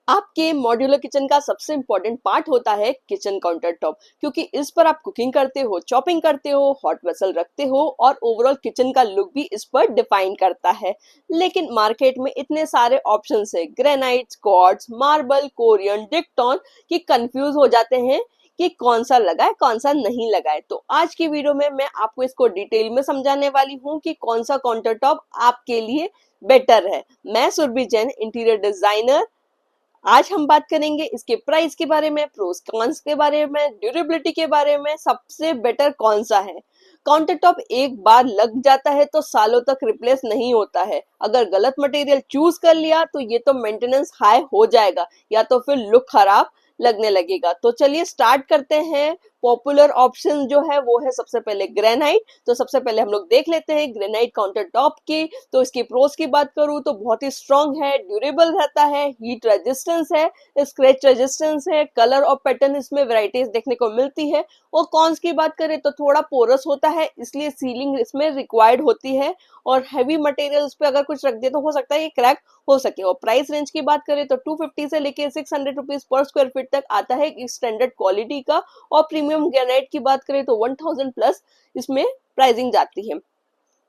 आपके modular kitchen का सबसे इम्पोर्टेंट पार्ट होता है किचन काउंटर टॉप, क्योंकि इस पर आप कुकिंग करते हो, चॉपिंग करते हो, हॉट वेसल रखते हो और ओवरऑल किचन का लुक भी इस पर डिफाइन करता है। लेकिन मार्केट में इतने सारे ऑप्शंस है, ग्रेनाइट, क्वार्ट्ज, मार्बल, कोरियन, डिक्टोन, कि कंफ्यूज हो जाते हैं कि कौन सा लगाए कौन सा नहीं लगाए। तो आज की वीडियो में मैं आपको इसको डिटेल में समझाने वाली हूँ कि कौन सा काउंटर टॉप आपके लिए बेटर है। मैं सुरभि जैन, इंटीरियर डिजाइनर। आज हम बात करेंगे इसके प्राइस के बारे में, प्रोस कॉन्स के बारे में, ड्यूरेबिलिटी के बारे में, सबसे बेटर कौन सा है। काउंटर टॉप एक बार लग जाता है तो सालों तक रिप्लेस नहीं होता है। अगर गलत मटेरियल चूज कर लिया तो ये तो मेंटेनेंस हाई हो जाएगा या तो फिर लुक खराब लगने लगेगा। तो चलिए स्टार्ट करते हैं। पॉपुलर ऑप्शन जो है वो है सबसे पहले ग्रेनाइट। तो सबसे पहले हम लोग देख लेते हैं ग्रेनाइट काउंटर टॉप की। तो इसकी प्रोस की बात करूं तो बहुत ही स्ट्रांग है, ड्यूरेबल रहता है, हीट रेजिस्टेंस है, स्क्रैच रेजिस्टेंस है, कलर और पैटर्न इसमें वैरायटीज देखने को मिलती है। और कॉन्स की बात करें तो थोड़ा पोरस होता है, इसलिए सीलिंग इसमें रिक्वायर्ड होती है और हैवी मटेरियल उस पे अगर कुछ रख दे तो हो सकता है ये क्रैक हो सके। और प्राइस रेंज की बात करें तो 250 से लेके 600 रुपीज पर स्क्वायर फीट तक आता है स्टैंडर्ड क्वालिटी का। और प्रीमियम ग्रेनाइट की बात करें तो 1000 प्लस इसमें प्राइसिंग जाती है।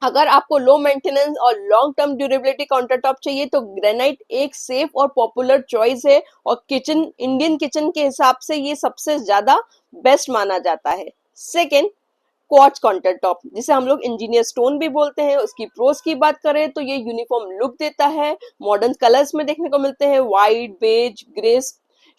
अगर आपको लो मेंटेनेंस और long term durability counter top चाहिए तो ग्रेनाइट एक सेफ और पॉपुलर चॉइस है और किचन, इंडियन किचन के हिसाब से ये सबसे ज्यादा बेस्ट माना जाता है। सेकेंड, क्वार्ट्ज काउंटर टॉप, जिसे हम लोग इंजीनियर स्टोन भी बोलते हैं। उसकी प्रोस की बात करें तो ये यूनिफॉर्म लुक देता है, मॉडर्न कलर्स में देखने को मिलते हैं, white, beige, grey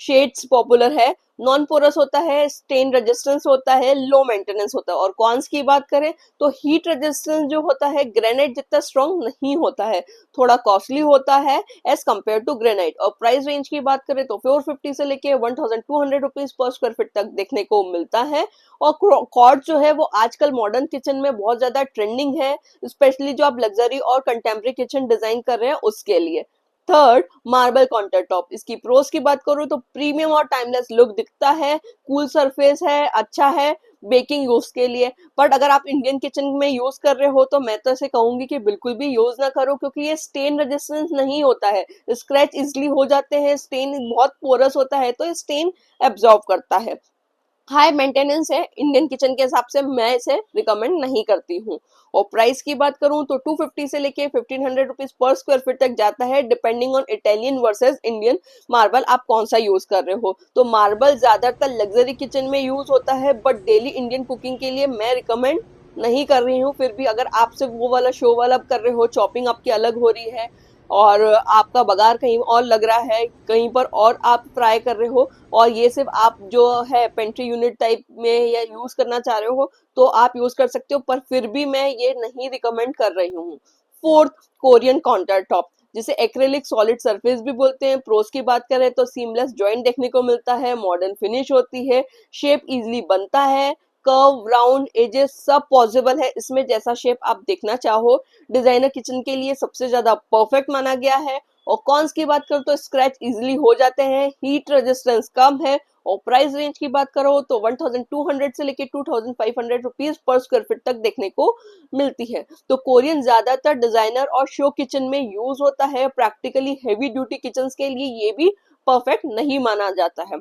shades popular है, नॉन पोरस होता है, स्टेन रेजिस्टेंस होता है, लो मेंटेनेंस होता है। और कॉन्स की बात करें तो हीट रेजिस्टेंस जो होता है ग्रेनाइट जितना स्ट्रॉन्ग नहीं होता है, थोड़ा कॉस्टली होता है एज कम्पेयर टू ग्रेनाइट। और प्राइस रेंज की बात करें तो 450 से लेके 1200 रुपीज पर स्क्वायर फीट तक देखने को मिलता है। और क्वार्ट्ज जो है वो आजकल मॉडर्न किचन में बहुत ज्यादा ट्रेंडिंग है, स्पेशली जो आप लग्जरी और कंटेम्प्रेरी किचन डिजाइन कर रहे हैं उसके लिए। Third, marble counter top. इसकी प्रोस की बात करूं तो प्रीमियम और टाइमलेस लुक दिखता है, कूल सरफेस है, अच्छा है बेकिंग यूज के लिए। बट अगर आप इंडियन किचन में यूज कर रहे हो तो मैं तो ऐसे कहूंगी कि बिल्कुल भी यूज ना करो, क्योंकि ये स्टेन रेजिस्टेंस नहीं होता है, स्क्रैच इजिली हो जाते हैं, स्टेन बहुत पोरस होता है तो ये स्टेन एब्जॉर्ब करता है। हाई मेंटेनेंस है, इंडियन किचन के हिसाब से मैं इसे रिकमेंड नहीं करती हूँ। और प्राइस की बात करूं तो 250 से लेके 1500 रुपीज पर स्क्वायर फीट तक जाता है, depending on Italian versus Indian marble आप कौन सा यूज कर रहे हो। तो मार्बल ज्यादातर लग्जरी किचन में यूज होता है, बट डेली इंडियन कुकिंग के लिए मैं रिकमेंड नहीं कर रही हूँ। फिर भी अगर आप सिर्फ वो वाला शो वाला कर रहे हो, चॉपिंग आपकी अलग हो रही है और आपका बगार कहीं और लग रहा है, कहीं पर और आप फ्राई कर रहे हो, और ये सिर्फ आप जो है पेंट्री यूनिट टाइप में या यूज करना चाह रहे हो तो आप यूज कर सकते हो, पर फिर भी मैं ये नहीं रिकमेंड कर रही हूँ। फोर्थ, कोरियन काउंटर टॉप, जिसे एक्रेलिक सॉलिड सरफेस भी बोलते हैं। प्रोस की बात करें तो सीमलेस जॉइंट देखने को मिलता है, मॉडर्न फिनिश होती है, शेप इजिली बनता है, कर्व, राउंड एजेस सब पॉसिबल है इसमें, जैसा शेप आप देखना चाहो। डिजाइनर किचन के लिए सबसे ज्यादा परफेक्ट माना गया है। और कॉन्स की बात करो तो स्क्रैच इजिली हो जाते हैं, हीट रेजिस्टेंस कम है। और प्राइस रेंज की बात करो तो 1200 से लेके 2500 रुपीज पर स्क्वायर फीट तक देखने को मिलती है। तो कोरियन ज्यादातर डिजाइनर और शो किचन में यूज होता है, प्रैक्टिकली हेवी ड्यूटी किचन के लिए ये भी परफेक्ट नहीं माना जाता है।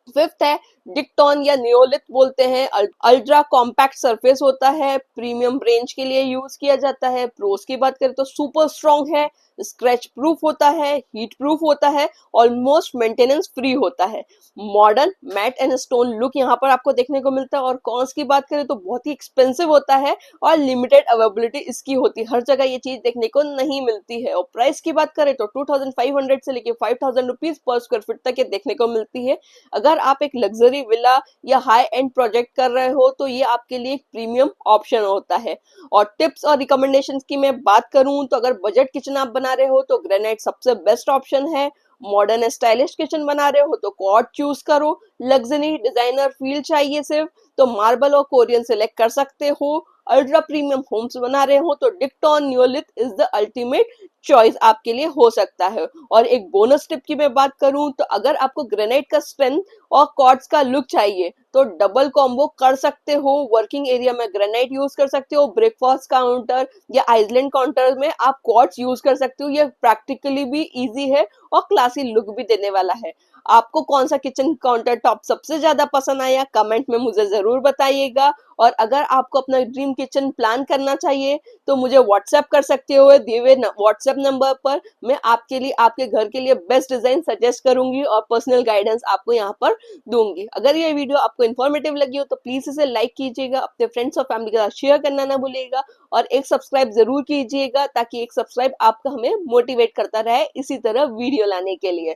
फिफ्थ है डिक्टोन या नियोलिथ बोलते हैं, अल्ट्रा कॉम्पैक्ट सरफेस होता है, प्रीमियम रेंज के लिए यूज किया जाता है। प्रोस की बात करें तो सुपर स्ट्रॉन्ग है, स्क्रैच प्रूफ होता है, हीट प्रूफ होता है, ऑलमोस्ट मेंटेनेंस फ्री होता है। Modern matte and stone look यहाँ पर आपको देखने को मिलता है। और कॉन्स की बात करें तो बहुत ही एक्सपेंसिव होता है और लिमिटेड अवेलेबिलिटी इसकी होती है, हर जगह ये चीज देखने को नहीं मिलती है। और प्राइस की बात करें तो 2500 से लेके 5000 रुपीज पर स्क्वायर फीट तक ये देखने को मिलती है। अगर आप एक लग्जरी विला या हाई एंड प्रोजेक्ट कर रहे हो तो ये आपके लिए एक प्रीमियम ऑप्शन होता है। और टिप्स और रिकमेंडेशंस की मैं बात करूं तो अगर बजट किचन आप बना रहे हो तो ग्रेनाइट सबसे बेस्ट ऑप्शन है, मॉडर्न स्टाइलिश किचन बना रहे हो तो क्वार्ट्ज चूज करो, लग्जरी डिजाइनर फील चाहिए सिर्फ तो मार्बल और कोरियन सेलेक्ट कर सकते हो, अल्ट्रा प्रीमियम होम्स बना रहे हो तो डिक्टोन नियोलिथ इज द अल्टीमेट चॉइस आपके लिए हो सकता है। और एक बोनस टिप की मैं बात करूं तो अगर आपको ग्रेनाइट का स्ट्रेंथ और क्वार्ट्ज का लुक चाहिए तो डबल कॉम्बो कर सकते हो, वर्किंग एरिया में ग्रेनाइट यूज कर सकते हो, ब्रेकफास्ट काउंटर या आइसलैंड काउंटर में आप क्वार्ट्ज यूज कर सकते हो। ये प्रैक्टिकली भी इजी है और क्लासी लुक भी देने वाला है। आपको कौन सा किचन काउंटर टॉप सबसे ज्यादा पसंद आया कमेंट में मुझे जरूर बताइएगा। और अगर आपको अपना ड्रीम किचन प्लान करना चाहिए तो मुझे व्हाट्सएप कर सकते हो दिए हुए व्हाट्सएप नंबर पर। मैं आपके लिए आपके घर के लिए बेस्ट डिजाइन सजेस्ट करूंगी और पर्सनल गाइडेंस आपको यहाँ पर दूंगी। अगर ये वीडियो आपको इन्फॉर्मेटिव लगी हो तो प्लीज इसे लाइक कीजिएगा, अपने फ्रेंड्स और फैमिली के साथ शेयर करना ना भूलिएगा और एक सब्सक्राइब जरूर कीजिएगा ताकि एक सब्सक्राइब आपका हमें मोटिवेट करता रहे इसी तरह वीडियो लाने के लिए।